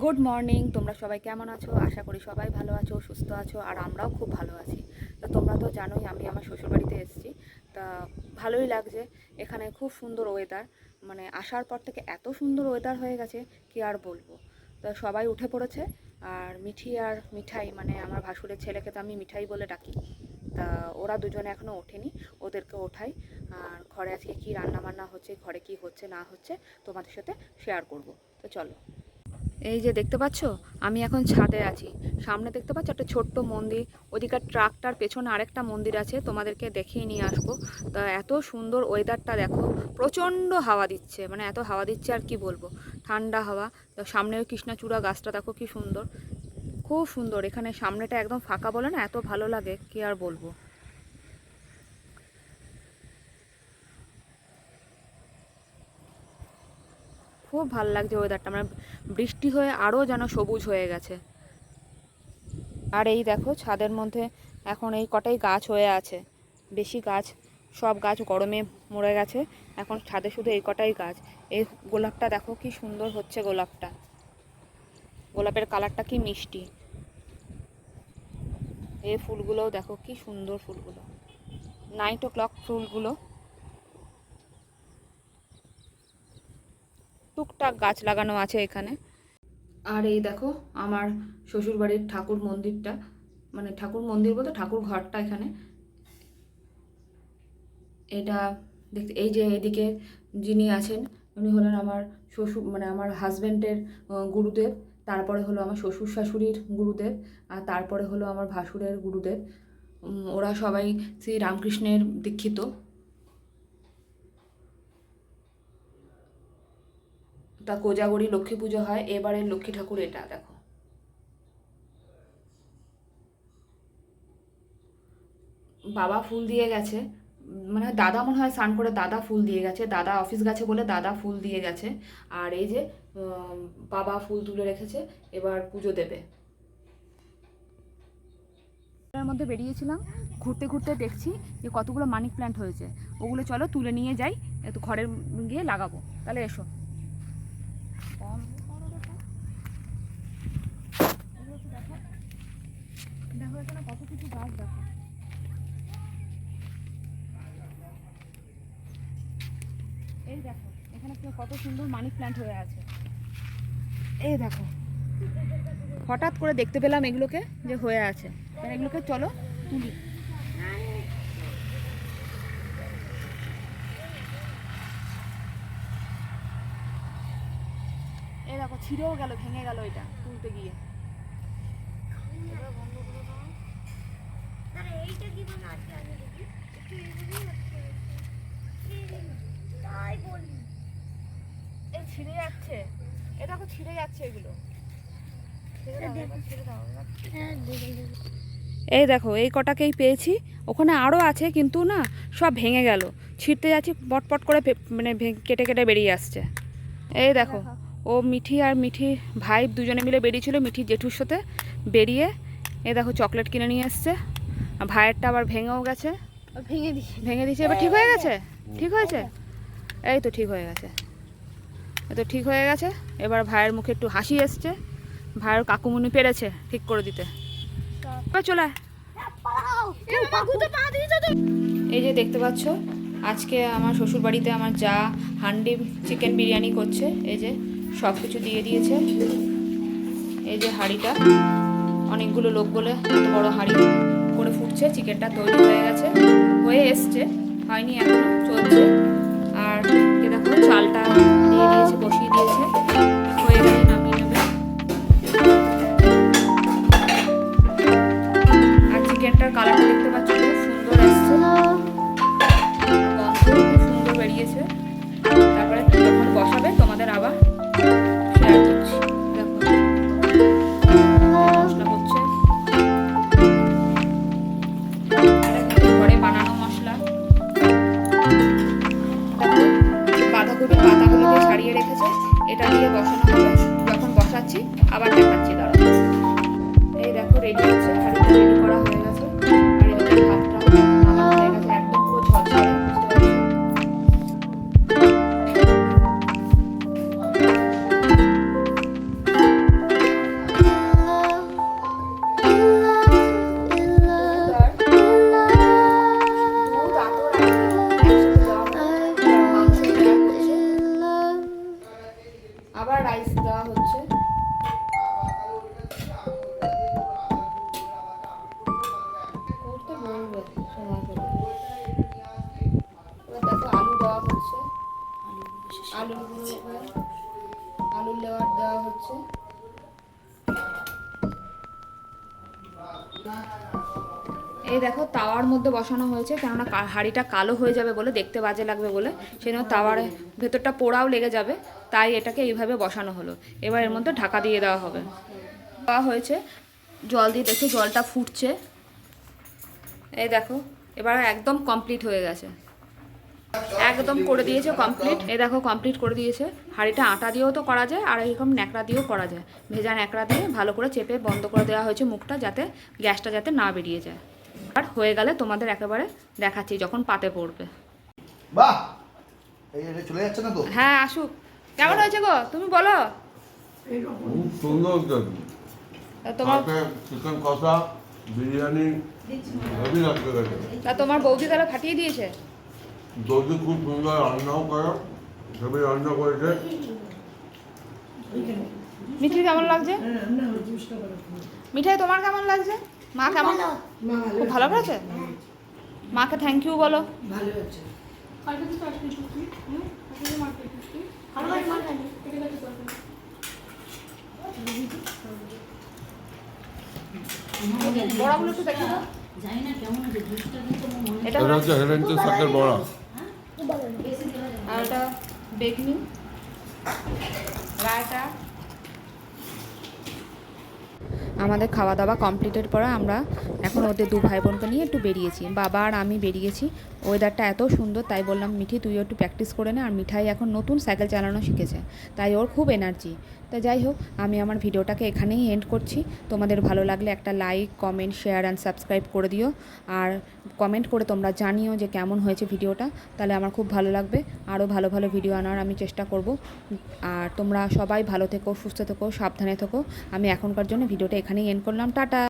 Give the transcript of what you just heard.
Good morning. তোমরা সবাই কেমন আছো? আশা করি সবাই ভালো আছো, সুস্থ আছো, আর আমরাও খুব ভালো আছি। তো তোমরা তো জানোই আমি আমার শ্বশুরবাড়িতে এসেছি। তা ভালোই লাগছে, এখানে খুব সুন্দর ওয়েদার। মানে আসার পর থেকে এত সুন্দর ওয়েদার হয়ে গেছে কি আর বলবো। তো সবাই উঠে পড়েছে, আর মিঠি আর মিঠাই, মানে আমার ভাসুরের ছেলেকে তো আমি মিঠাই বলে ডাকি। তা ওরা দুজনে এখনও ওঠেনি, ওদেরকে ওঠাই। আর ঘরে আজকে কী রান্নাবান্না হচ্ছে, ঘরে কি হচ্ছে না হচ্ছে তোমাদের সাথে শেয়ার করব। তো চলো। এই যে দেখতে পাচ্ছ, আমি এখন ছাদে আছি। সামনে দেখতে পাচ্ছ একটা ছোট্ট মন্দির, ওদিকার ট্রাকটার পেছনে আরেকটা মন্দির আছে, তোমাদেরকে দেখিয়ে নিয়ে আসবো। তা এত সুন্দর ওয়েদারটা দেখো, প্রচণ্ড হাওয়া দিচ্ছে, মানে এত হাওয়া দিচ্ছে আর কি বলবো, ঠান্ডা হাওয়া। তো সামনে ওই কৃষ্ণচূড়া গাছটা দেখো কি সুন্দর, খুব সুন্দর। এখানে সামনেটা একদম ফাঁকা বলে না, এত ভালো লাগে কি আর বলবো। খুব ভালো লাগছে ওয়েদারটা, মানে বৃষ্টি হয়ে আরও যেন সবুজ হয়ে গেছে। আর এই দেখো ছাদের মধ্যে এখন এই কটাই গাছ হয়ে আছে, বেশি গাছ, সব গাছ গরমে মরে গেছে। এখন ছাদে শুধু এই কটাই গাছ। এই গোলাপটা দেখো কি সুন্দর হচ্ছে, গোলাপটা, গোলাপের কালারটা কি মিষ্টি। এই ফুলগুলোও দেখো কি সুন্দর, ফুলগুলো 9 o'clock ফুলগুলো। টুকটাক গাছ লাগানো আছে এখানে। আর এই দেখো আমার শ্বশুরবাড়ির ঠাকুর মন্দিরটা, মানে ঠাকুর মন্দির বলতে ঠাকুর ঘরটা এখানে। এটা দেখতে, এই যে এদিকে যিনি আছেন উনি হলেন আমার শ্বশুর, মানে আমার হাজব্যান্ডের গুরুদেব। তারপরে হলো আমার শ্বশুর শাশুড়ির গুরুদেব, আর তারপরে হলো আমার ভাসুরের গুরুদেব। ওরা সবাই শ্রী রামকৃষ্ণের দীক্ষিত। তা কোজাগরি লক্ষ্মী পুজো হয়, এবারের লক্ষ্মী ঠাকুর এটা দেখো। বাবা ফুল দিয়ে গেছে, মানে দাদা মনে হয় স্নান করে দাদা ফুল দিয়ে গেছে, দাদা অফিস গেছে বলে দাদা ফুল দিয়ে গেছে। আর এই যে বাবা ফুল তুলে রেখেছে, এবার পুজো দেবে। এর মধ্যে বেরিয়েছিলাম, ঘুরতে ঘুরতে দেখছি যে কতগুলো মানি প্ল্যান্ট হয়েছে, ওগুলো চলো তুলে নিয়ে যাই, একটু ঘরে গিয়ে লাগাবো। তাহলে এসো। দেখো এখানে কত কিছু গাছ দেখো। এই দেখো এখানে কত সুন্দর মানি প্ল্যান্ট হয়ে আছে। এই দেখো, হঠাৎ করে দেখতে পেলাম এগুলোকে যে হয়ে আছে, এগুলোকে চলো তুলি। এই দেখো ছিঁড়েও গেল, ভেঙে গেল এটা তুলতে গিয়ে। এই ছিঁড়ে যাচ্ছে, এ দেখো ছিঁড়ে যাচ্ছে এগুলো। এই দেখো এই কটাকেই পেয়েছি, ওখানে আরও আছে কিন্তু না, সব ভেঙে গেল, ছিঁড়তে যাচ্ছি পটপট করে মানে কেটে কেটে বেরিয়ে আসছে। এই দেখো ও মিঠি আর মিঠি ভাই দুজনে মিলে বেরিয়েছিল মিঠির জেঠুর সাথে, বেরিয়ে এই দেখো চকলেট কিনে নিয়ে এসছে। ভাইয়েরটা আবার ভেঙেও গেছে, ভেঙে দিয়েছে। এবার ঠিক হয়ে গেছে, ঠিক হয়েছে, এই তো ঠিক হয়ে গেছে, এই তো ঠিক হয়ে গেছে। এবার ভাইয়ের মুখে একটু হাসি এসছে, ভাইয়ের কাকুমুনি পেরেছে ঠিক করে দিতে। এবার চলে এই যে দেখতে পাচ্ছ, আজকে আমার শ্বশুরবাড়িতে আমার যা হান্ডি চিকেন বিরিয়ানি করছে। এই যে সব কিছু দিয়ে দিয়েছে, এই যে হাঁড়িটা, অনেকগুলো লোক বলে এত বড় হাঁড়ি করে ফুটছে। চিকেনটা তৈরি হয়ে গেছে, হয়ে এসছে, হয়নি এখনো, চলছে। আর দেখো চালটা দিয়ে দিয়েছে, বসিয়ে দিয়েছে, হয়ে গেলে নামিয়ে নেবে। আর চিকেনটার কালারটা দেখতে পাচ্ছ খুব সুন্দর এসছে, গন্ধ খুব সুন্দর বেরিয়েছে। তারপরে যখন বসাবে তোমাদের আবার শেয়ার করছি। দেখো মশলা হচ্ছে, ঘরে বানানো মশলা। বাঁধাকপির পাতাগুলোকে ছাড়িয়ে রেখেছে, এটা দিয়ে বসানো হবে। যখন বসাচ্ছি আবার দেখাচ্ছি, দাঁড়াও। এই দেখো রেডি হচ্ছে, হাঁড়িটা রেডি করা হয়ে গেছে। আর এদিকে ভাতটা নামানো হয়ে গেছে, একদম পুরো ঝরঝরে, বুঝতে পারছো। রাইস দেওয়া হচ্ছে। করতে বলবে সময় করে। এবার দেখো আলু দেওয়া হচ্ছে, আলুর লেয়ার দেওয়া হচ্ছে। এই দেখো তাওয়ার মধ্যে বসানো হয়েছে, কেননা হাঁড়িটা কালো হয়ে যাবে বলে, দেখতে বাজে লাগবে বলে, সেই জন্য তাওয়ার ভেতরটা পোড়াও লেগে যাবে, তাই এটাকে এইভাবে বসানো হলো। এবার এর মধ্যে ঢাকা দিয়ে দেওয়া হবে। দেওয়া হয়েছে, জল দিয়ে দেখো জলটা ফুটছে। এই দেখো এবার একদম কমপ্লিট হয়ে গেছে, একদম করে দিয়েছে কমপ্লিট। এই দেখো কমপ্লিট করে দিয়েছে। হাঁড়িটা আটা দিয়েও তো করা যায়, আর এরকম ন্যাকড়া দিয়েও করা যায়। ভেজা ন্যাকড়া দিয়ে ভালো করে চেপে বন্ধ করে দেওয়া হয়েছে মুখটা, যাতে গ্যাসটা যাতে না বেরিয়ে যায়। আর হয়ে গেলে তোমাদের একেবারে দেখাচ্ছি যখন পাতে পড়বে। বাহ, এই এটা চলে যাচ্ছে না তো? হ্যাঁ আসুক। কেমন হয়েছে গো তুমি বলো? খুব সুন্দর তোমার চিকেন কষা বিরিয়ানি হেভি লাগতে গেছে। তোমার বৌদি তাহলে ফাটিয়ে দিয়েছে। দৌদি খুব সুন্দর রান্নাও করে, হেভি রান্না করেছে। মিঠির কেমন লাগছে? মিঠাই তোমার কেমন লাগছে? মা কেমন? খুব ভালো করেছে। মাকে থ্যাংক ইউ বলো। ভালো হচ্ছে। বড়াগুলো একটু দেখো তো। এটা এটা হচ্ছে হেলেঞ্চের শাকের বড়া। আর ওটা বেগনি, রায়তা। আমাদের খাওয়া দাওয়া কমপ্লিটের পরে আমরা এখন ওদের দু ভাই বোনকে নিয়ে একটু বেরিয়েছি, বাবা আর আমি বেরিয়েছি। ওয়েদারটা এত সুন্দর, তাই বললাম মিঠি তুইও একটু প্র্যাকটিস করে নে। আর মিঠাই এখন নতুন সাইকেল চালানো শিখেছে, তাই ওর খুব এনার্জি। তা যাই হোক, আমি আমার ভিডিওটাকে এখানেই এন্ড করছি। তোমাদের ভালো লাগলে একটা like, comment, share and subscribe করে দিও। আর কমেন্ট করে তোমরা জানিও যে কেমন হয়েছে ভিডিওটা, তাহলে আমার খুব ভালো লাগবে। আরও ভালো ভালো ভিডিও আনার আমি চেষ্টা করব। আর তোমরা সবাই ভালো থেকো, সুস্থ থেকো, সাবধানে থেকো। আমি এখনকার জন্য ভিডিওটা এখানেই এন্ড করলাম। টাটা।